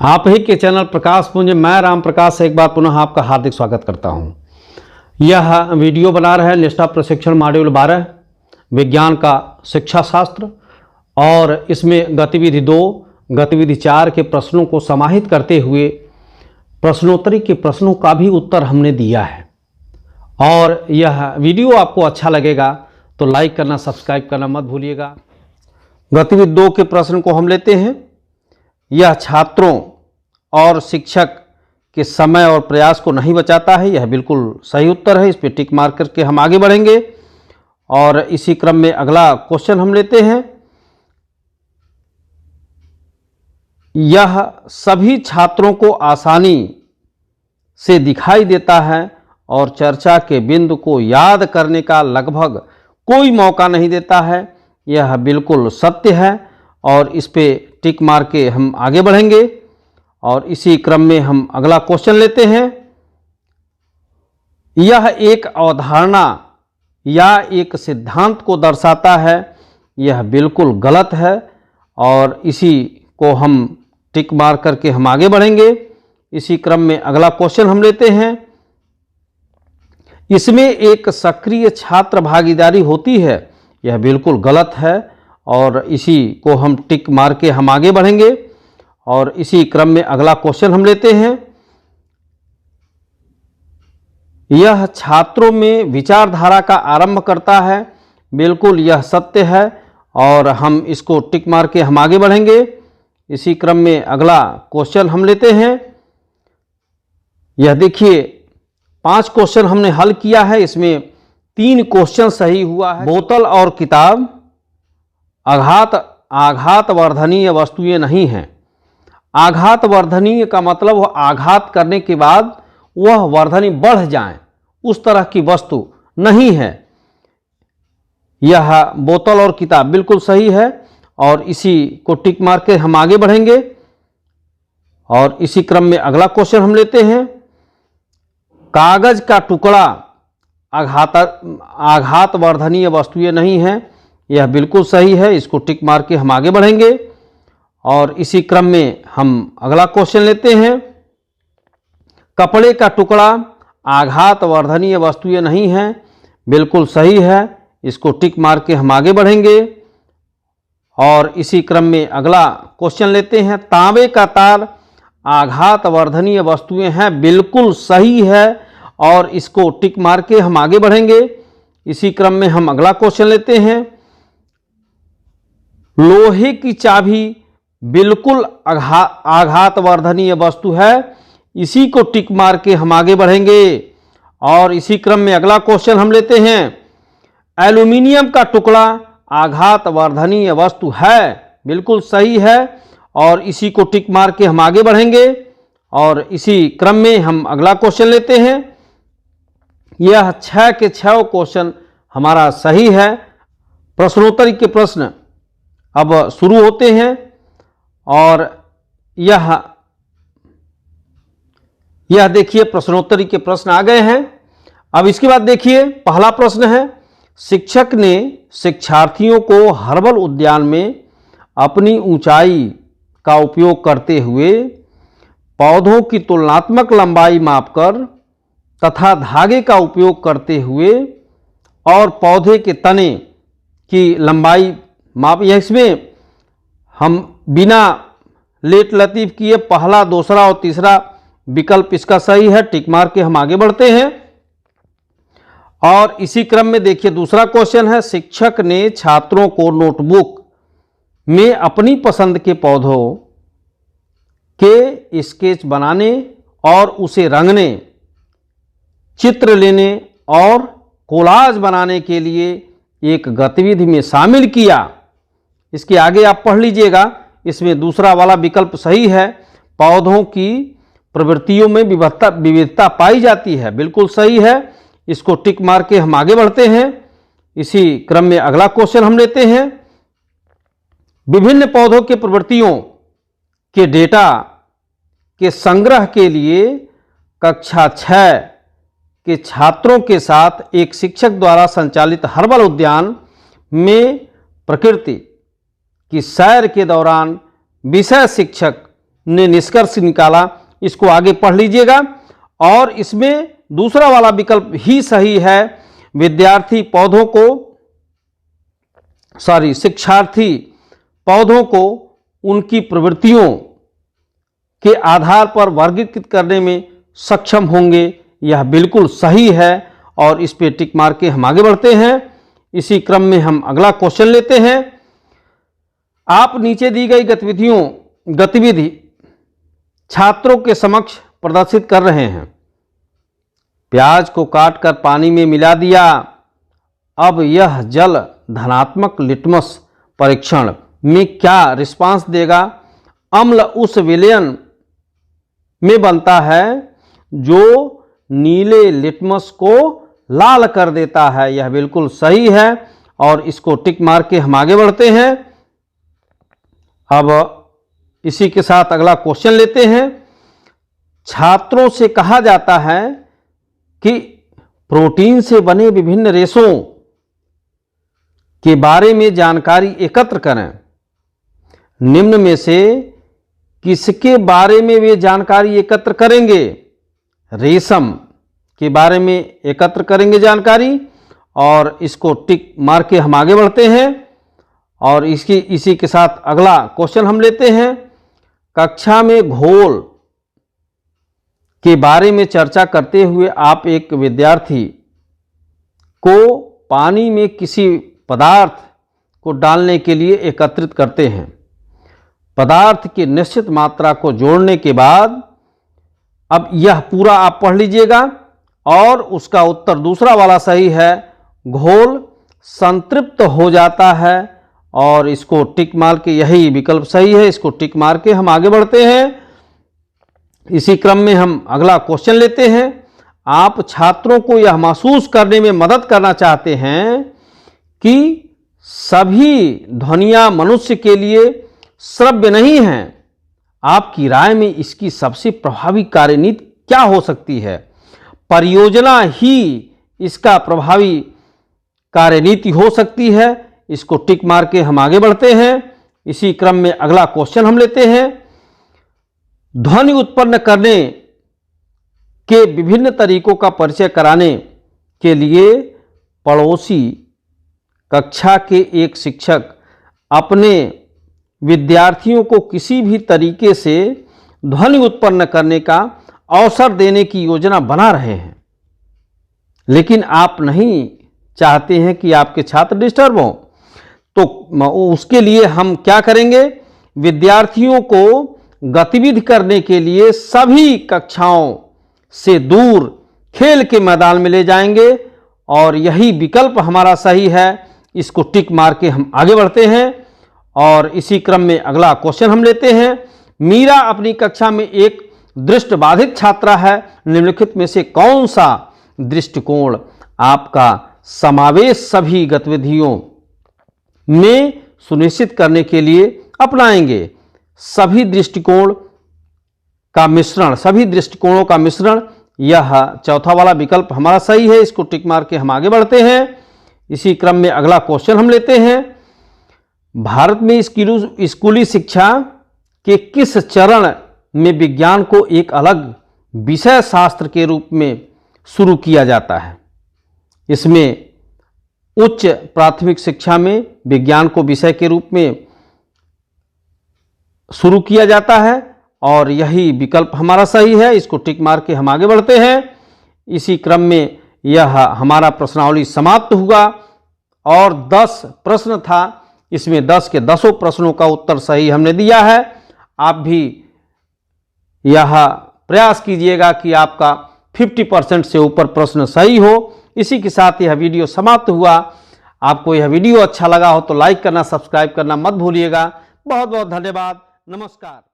आप ही के चैनल प्रकाश पुंज मैं राम प्रकाश से एक बार पुनः आपका हार्दिक स्वागत करता हूं। यह वीडियो बना रहे निष्ठा प्रशिक्षण मॉड्यूल 12 विज्ञान का शिक्षा शास्त्र, और इसमें गतिविधि 2 गतिविधि 4 के प्रश्नों को समाहित करते हुए प्रश्नोत्तरी के प्रश्नों का भी उत्तर हमने दिया है। और यह वीडियो आपको अच्छा लगेगा तो लाइक करना, सब्सक्राइब करना मत भूलिएगा। गतिविधि 2 के प्रश्न को हम लेते हैं। यह छात्रों और शिक्षक के समय और प्रयास को नहीं बचाता है, यह बिल्कुल सही उत्तर है। इस पर टिक मार करके हम आगे बढ़ेंगे। और इसी क्रम में अगला क्वेश्चन हम लेते हैं। यह सभी छात्रों को आसानी से दिखाई देता है और चर्चा के बिंदु को याद करने का लगभग कोई मौका नहीं देता है, यह बिल्कुल सत्य है। और इस पे टिक मार के हम आगे बढ़ेंगे। और इसी क्रम में हम अगला क्वेश्चन लेते हैं। यह एक अवधारणा या एक सिद्धांत को दर्शाता है, यह बिल्कुल गलत है। और इसी को हम टिक मार करके हम आगे बढ़ेंगे। इसी क्रम में अगला क्वेश्चन हम लेते हैं। इसमें एक सक्रिय छात्र भागीदारी होती है, यह बिल्कुल गलत है। और इसी को हम टिक मार के हम आगे बढ़ेंगे। और इसी क्रम में अगला क्वेश्चन हम लेते हैं। यह छात्रों में विचारधारा का आरंभ करता है, बिल्कुल यह सत्य है। और हम इसको टिक मार के हम आगे बढ़ेंगे। इसी क्रम में अगला क्वेश्चन हम लेते हैं। यह देखिए 5 क्वेश्चन हमने हल किया है, इसमें 3 क्वेश्चन सही हुआ है। बोतल और किताब आघात वर्धनीय वस्तुएं नहीं हैं। आघात वर्धनीय का मतलब वह आघात करने के बाद वह वर्धनी बढ़ जाए, उस तरह की वस्तु नहीं है। यह बोतल और किताब बिल्कुल सही है। और इसी को टिक मार के हम आगे बढ़ेंगे। और इसी क्रम में अगला क्वेश्चन हम लेते हैं। कागज का टुकड़ा आघात वर्धनीय वस्तुएं नहीं हैं, यह बिल्कुल सही है। इसको टिक मार के हम आगे बढ़ेंगे। और इसी क्रम में हम अगला क्वेश्चन लेते हैं। कपड़े का टुकड़ा आघात वर्धनीय वस्तुएं नहीं हैं, बिल्कुल सही है। इसको टिक मार के हम आगे बढ़ेंगे। और इसी क्रम में अगला क्वेश्चन लेते हैं। तांबे का तार आघात वर्धनीय वस्तुएं हैं, बिल्कुल सही है। और इसको टिक मार के हम आगे बढ़ेंगे। इसी क्रम में हम अगला क्वेश्चन लेते हैं। लोहे की चाबी बिल्कुल आघात वर्धनीय वस्तु है, इसी को टिक मार के हम आगे बढ़ेंगे। और इसी क्रम में अगला क्वेश्चन हम लेते हैं। एल्यूमिनियम का टुकड़ा आघात वर्धनीय वस्तु है, बिल्कुल सही है। और इसी को टिक मार के हम आगे बढ़ेंगे। और इसी क्रम में हम अगला क्वेश्चन लेते हैं। यह 6 के 6 क्वेश्चन हमारा सही है। प्रश्नोत्तरी के प्रश्न अब शुरू होते हैं। और यह देखिए प्रश्नोत्तरी के प्रश्न आ गए हैं। अब इसके बाद देखिए पहला प्रश्न है। शिक्षक ने शिक्षार्थियों को हर्बल उद्यान में अपनी ऊंचाई का उपयोग करते हुए पौधों की तुलनात्मक लंबाई मापकर तथा धागे का उपयोग करते हुए और पौधे के तने की लंबाई माप, इसमें हम बिना लेट लतीफ किए पहला, दूसरा और तीसरा विकल्प इसका सही है। टिक मार के हम आगे बढ़ते हैं। और इसी क्रम में देखिए दूसरा क्वेश्चन है। शिक्षक ने छात्रों को नोटबुक में अपनी पसंद के पौधों के स्केच बनाने और उसे रंगने, चित्र लेने और कोलाज बनाने के लिए एक गतिविधि में शामिल किया। इसके आगे आप पढ़ लीजिएगा, इसमें दूसरा वाला विकल्प सही है। पौधों की प्रवृत्तियों में विविधता पाई जाती है, बिल्कुल सही है। इसको टिक मार के हम आगे बढ़ते हैं। इसी क्रम में अगला क्वेश्चन हम लेते हैं। विभिन्न पौधों के प्रवृत्तियों के डेटा के संग्रह के लिए कक्षा 6 के छात्रों के साथ एक शिक्षक द्वारा संचालित हर्बल उद्यान में प्रकृति की सैर के दौरान विषय शिक्षक ने निष्कर्ष निकाला, इसको आगे पढ़ लीजिएगा। और इसमें दूसरा वाला विकल्प ही सही है, शिक्षार्थी पौधों को उनकी प्रवृत्तियों के आधार पर वर्गीकृत करने में सक्षम होंगे, यह बिल्कुल सही है और इस पे टिक मार के हम आगे बढ़ते हैं। इसी क्रम में हम अगला क्वेश्चन लेते हैं। आप नीचे दी गई गतिविधि छात्रों के समक्ष प्रदर्शित कर रहे हैं। प्याज को काटकर पानी में मिला दिया, अब यह जल धनात्मक लिटमस परीक्षण में क्या रिस्पांस देगा? अम्ल उस विलयन में बनता है जो नीले लिटमस को लाल कर देता है, यह बिल्कुल सही है और इसको टिक मार के हम आगे बढ़ते हैं। अब इसी के साथ अगला क्वेश्चन लेते हैं। छात्रों से कहा जाता है कि प्रोटीन से बने विभिन्न रेशों के बारे में जानकारी एकत्र करें। निम्न में से किसके बारे में वे जानकारी एकत्र करेंगे? रेशम के बारे में एकत्र करेंगे जानकारी और इसको टिक मार के हम आगे बढ़ते हैं। और इसी के साथ अगला क्वेश्चन हम लेते हैं। कक्षा में घोल के बारे में चर्चा करते हुए आप एक विद्यार्थी को पानी में किसी पदार्थ को डालने के लिए एकत्रित करते हैं। पदार्थ की निश्चित मात्रा को जोड़ने के बाद, अब यह पूरा आप पढ़ लीजिएगा और उसका उत्तर दूसरा वाला सही है, घोल संतृप्त हो जाता है और इसको टिक मार के, यही विकल्प सही है, इसको टिक मार के हम आगे बढ़ते हैं। इसी क्रम में हम अगला क्वेश्चन लेते हैं। आप छात्रों को यह महसूस करने में मदद करना चाहते हैं कि सभी ध्वनियां मनुष्य के लिए श्रव्य नहीं हैं। आपकी राय में इसकी सबसे प्रभावी कार्यनीति क्या हो सकती है? परियोजना ही इसका प्रभावी कार्यनीति हो सकती है, इसको टिक मार के हम आगे बढ़ते हैं। इसी क्रम में अगला क्वेश्चन हम लेते हैं। ध्वनि उत्पन्न करने के विभिन्न तरीकों का परिचय कराने के लिए पड़ोसी कक्षा के एक शिक्षक अपने विद्यार्थियों को किसी भी तरीके से ध्वनि उत्पन्न करने का अवसर देने की योजना बना रहे हैं, लेकिन आप नहीं चाहते हैं कि आपके छात्र डिस्टर्ब हों, तो उसके लिए हम क्या करेंगे? विद्यार्थियों को गतिविधि करने के लिए सभी कक्षाओं से दूर खेल के मैदान में ले जाएंगे और यही विकल्प हमारा सही है, इसको टिक मार के हम आगे बढ़ते हैं। और इसी क्रम में अगला क्वेश्चन हम लेते हैं। मीरा अपनी कक्षा में एक दृष्टिबाधित छात्रा है, निम्नलिखित में से कौन सा दृष्टिकोण आपका समावेश सभी गतिविधियों में सुनिश्चित करने के लिए अपनाएंगे? सभी दृष्टिकोणों का मिश्रण, यह चौथा वाला विकल्प हमारा सही है, इसको टिक मार के हम आगे बढ़ते हैं। इसी क्रम में अगला क्वेश्चन हम लेते हैं। भारत में स्कूली शिक्षा के किस चरण में विज्ञान को एक अलग विषय शास्त्र के रूप में शुरू किया जाता है? इसमें उच्च प्राथमिक शिक्षा में विज्ञान को विषय के रूप में शुरू किया जाता है और यही विकल्प हमारा सही है, इसको टिक मार के हम आगे बढ़ते हैं। इसी क्रम में यह हमारा प्रश्नावली समाप्त हुआ और 10 प्रश्न था, इसमें 10 के 10 प्रश्नों का उत्तर सही हमने दिया है। आप भी यह प्रयास कीजिएगा कि आपका 50% से ऊपर प्रश्न सही हो। इसी के साथ यह वीडियो समाप्त हुआ। आपको यह वीडियो अच्छा लगा हो तो लाइक करना, सब्सक्राइब करना मत भूलिएगा। बहुत बहुत धन्यवाद। नमस्कार।